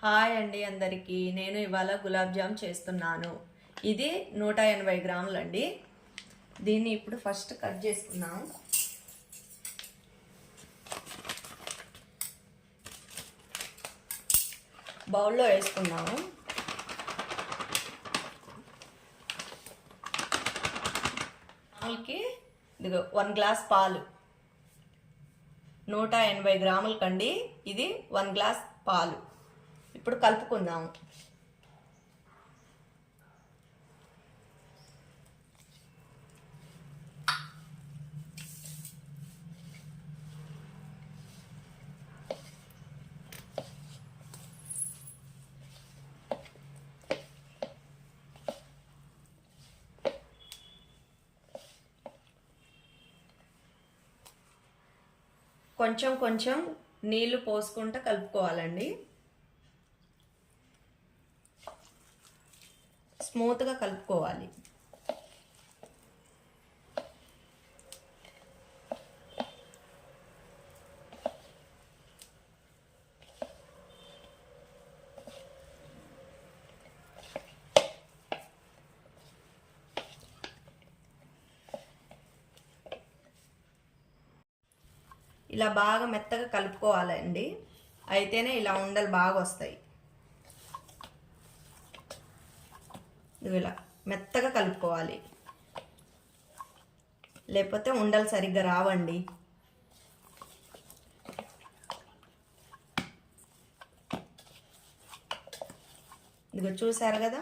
Hi అండి అందరికీ. నేను ఇవాళ గులాబ్ జామ్ చేస్తున్నాను. ఇది 180 గ్రాములు అండి. దీన్ని ఇప్పుడు ఫస్ట్ కట్ చేసుకున్నాం. బౌల్లో వేసుకున్నాము. పాలకి ఇదిగో 1 గ్లాస్ పాలు. 180 గ్రాముల కండి ఇది 1 గ్లాస్ పాలు. ఇప్పుడు కలుపుకుందాము. కొంచెం కొంచెం నీళ్లు పోసుకుంటూ కలుపుకోవాలండి. స్మూత్గా కలుపుకోవాలి. ఇలా బాగా మెత్తగా కలుపుకోవాలండి. అయితేనే ఇలా ఉండలు బాగా వస్తాయి. ఇలా మెత్తగా కలుపుకోవాలి, లేకపోతే ఉండలు సరిగ్గా రావండి. ఇదిగో చూసారు కదా.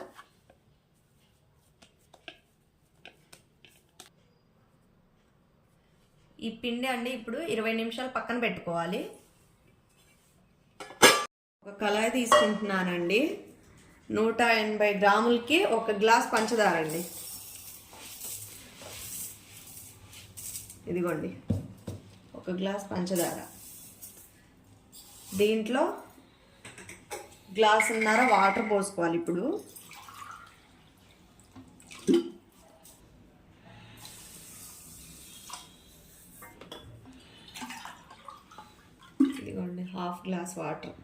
ఈ పిండి అండి ఇప్పుడు 20 నిమిషాలు పక్కన పెట్టుకోవాలి. ఒక కళాయి తీసుకుంటున్నానండి. 180 గ్రాములకి 1 గ్లాస్ పంచదార అండి. ఇదిగోండి 1 గ్లాస్ పంచదార. దీంట్లో గ్లాసున్నర వాటర్ పోసుకోవాలి. ఇప్పుడు ఇదిగోండి 1/2 గ్లాస్ వాటర్.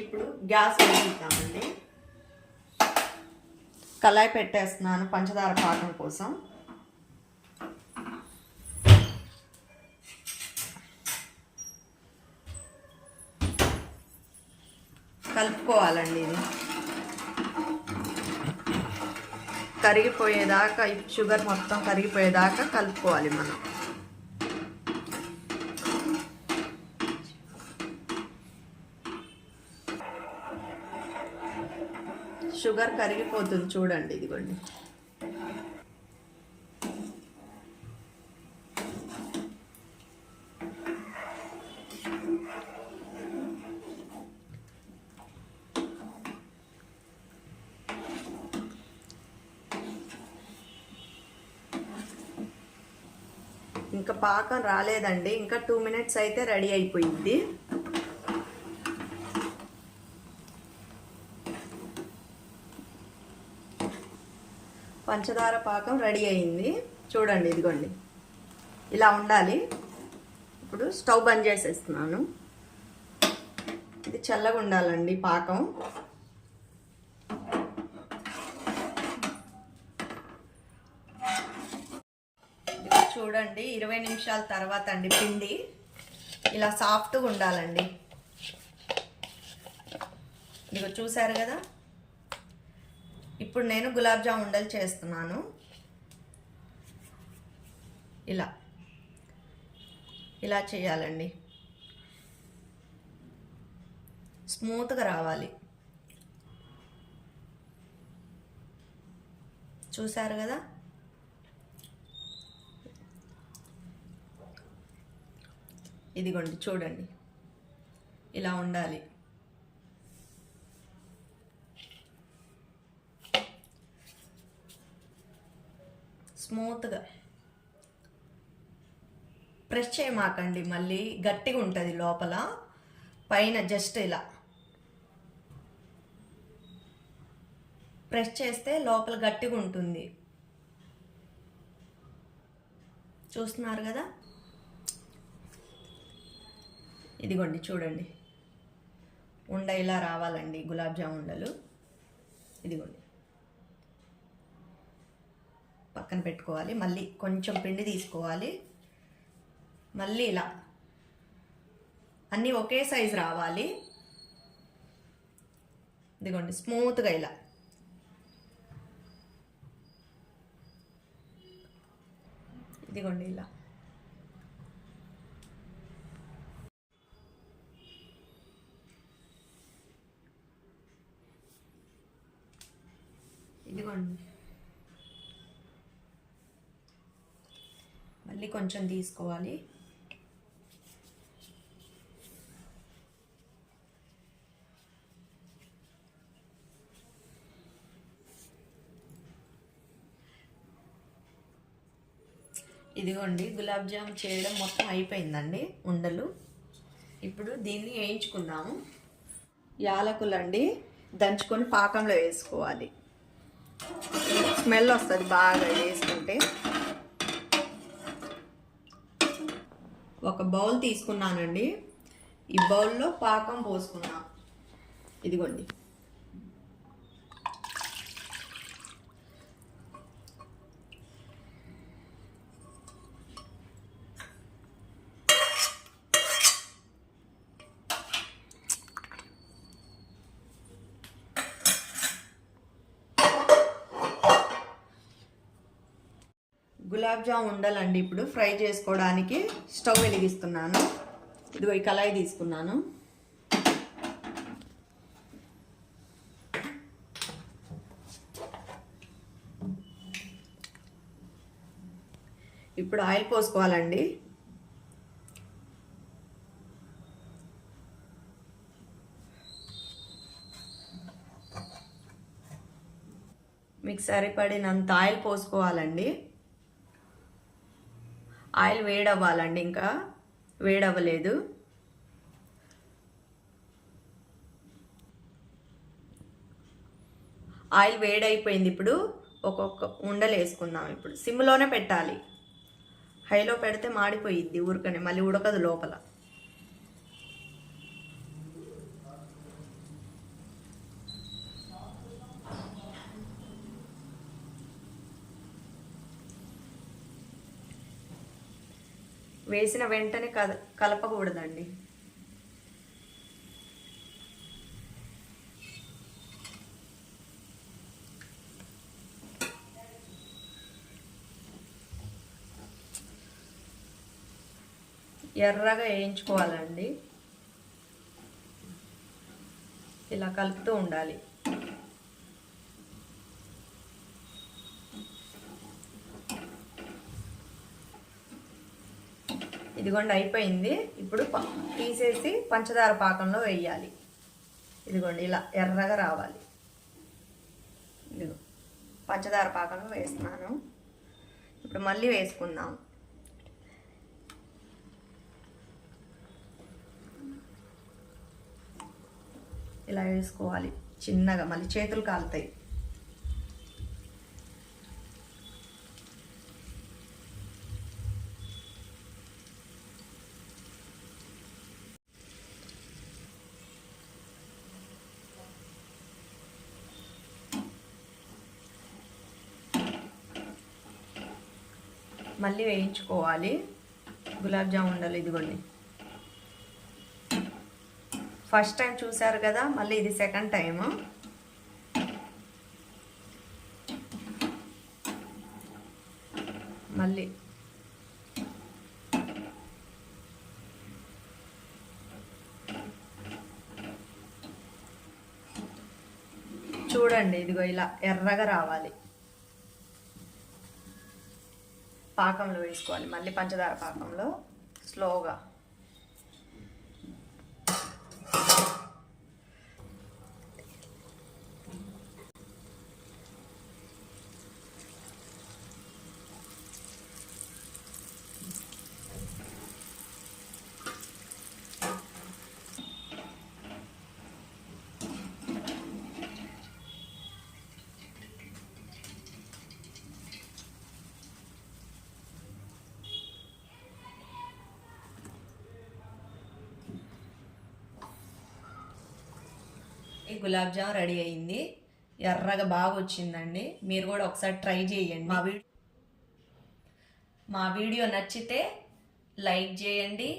ఇప్పుడు గ్యాస్ వెలిగిద్దామండి. కళాయి పెట్టేస్తున్నాను పంచదార పాకం కోసం. కలుపుకోవాలండి. ఇది కరిగిపోయేదాకా, షుగర్ మొత్తం కరిగిపోయేదాకా కలుపుకోవాలి మనం. షుగర్ కరిగిపోతుంది చూడండి. ఇదిగోండి ఇంకా పాకం రాలేదండి. ఇంకా 2 మినిట్స్ అయితే రెడీ అయిపోయింది. పంచదార పాకం రెడీ అయింది చూడండి. ఇదిగోండి ఇలా ఉండాలి. ఇప్పుడు స్టవ్ బంద్ చేసేస్తున్నాను. ఇది చల్లగా ఉండాలండి పాకం. చూడండి 20 నిమిషాల తర్వాత అండి పిండి ఇలా సాఫ్ట్గా ఉండాలండి. ఇదిగో చూసారు కదా. ఇప్పుడు నేను గులాబ్ జామ్ ఉండలు చేస్తున్నాను. ఇలా ఇలా చేయాలండి. స్మూత్గా రావాలి. చూసారు కదా. ఇదిగోండి చూడండి ఇలా ఉండాలి. స్మూత్గా ప్రెస్ చేయమాకండి, మళ్ళీ గట్టిగా ఉంటుంది లోపల. పైన జస్ట్ ఇలా ప్రెస్ చేస్తే లోపల గట్టిగా ఉంటుంది. చూస్తున్నారు కదా. ఇదిగోండి చూడండి, ఉండ ఇలా రావాలండి గులాబ్ జామ్ ఉండలు. ఇదిగోండి పక్కన పెట్టుకోవాలి. మళ్ళీ కొంచెం పిండి తీసుకోవాలి. మళ్ళీ ఇలా అన్నీ ఒకే సైజు రావాలి. ఇదిగోండి స్మూత్గా ఇలా. ఇదిగోండి ఇలా. ఇదిగోండి మళ్ళీ కొంచెం తీసుకోవాలి. ఇదిగోండి గులాబ్ జామ్ చేయడం మొత్తం అయిపోయిందండి ఉండలు. ఇప్పుడు దీన్ని వేయించుకుందాము. యాలకులండి దంచుకొని పాకంలో వేసుకోవాలి. స్మెల్ వస్తుంది బాగా వేసుకుంటే. ఒక బౌల్ తీసుకున్నానండి. ఈ బౌల్లో పాకం పోసుకున్నాం. ఇదిగోండి గులాబ్ జామ్ ఉండాలండి. ఇప్పుడు ఫ్రై చేసుకోవడానికి స్టవ్ వెలిగిస్తున్నాను. ఇదిగో ఈ కళాయి తీసుకున్నాను. ఇప్పుడు ఆయిల్ పోసుకోవాలండి. మీకు సరిపడినంత ఆయిల్ పోసుకోవాలండి. ఆయిల్ వేడవ్వాలండి, ఇంకా వేడవ్వలేదు. ఆయిల్ వేడైపోయింది. ఇప్పుడు ఒక్కొక్క ఉండలు వేసుకుందాం. ఇప్పుడు సిమ్లోనే పెట్టాలి. హైలో పెడితే మాడిపోయిద్ది ఊరికనే, మళ్ళీ ఉడకదు లోపల. వేసిన వెంటనే కలపకూడదండి. ఎర్రగా వేయించుకోవాలండి. ఇలా కలుపుతూ ఉండాలి. ఇదిగోండి అయిపోయింది. ఇప్పుడు తీసేసి పంచదార పాకంలో వేయాలి. ఇదిగోండి ఇలా ఎర్రగా రావాలి. ఇదిగో పంచదార పాకంలో వేస్తున్నాను. ఇప్పుడు మళ్ళీ వేసుకుందాం. ఇలా వేసుకోవాలి చిన్నగా, మళ్ళీ చేతులు కాలుతాయి. మళ్ళీ వేయించుకోవాలి గులాబ్ జామ్ ఉండలు. ఇదిగోండి ఫస్ట్ టైం చూసారు కదా, మళ్ళీ ఇది సెకండ్ టైము. మళ్ళీ చూడండి, ఇదిగో ఇలా ఎర్రగా రావాలి. పాకంలో వేసుకోవాలి, మళ్ళీ పంచదార పాకంలో స్లోగా. గులాబ్ జామ్ రెడీ అయింది. ఎర్రగా బాగా వచ్చిందండి. మీరు కూడా ఒకసారి ట్రై చేయండి. మా వీడియో నచ్చితే లైక్ చేయండి,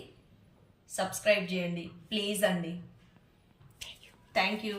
సబ్స్క్రైబ్ చేయండి ప్లీజ్ అండి. Thank you.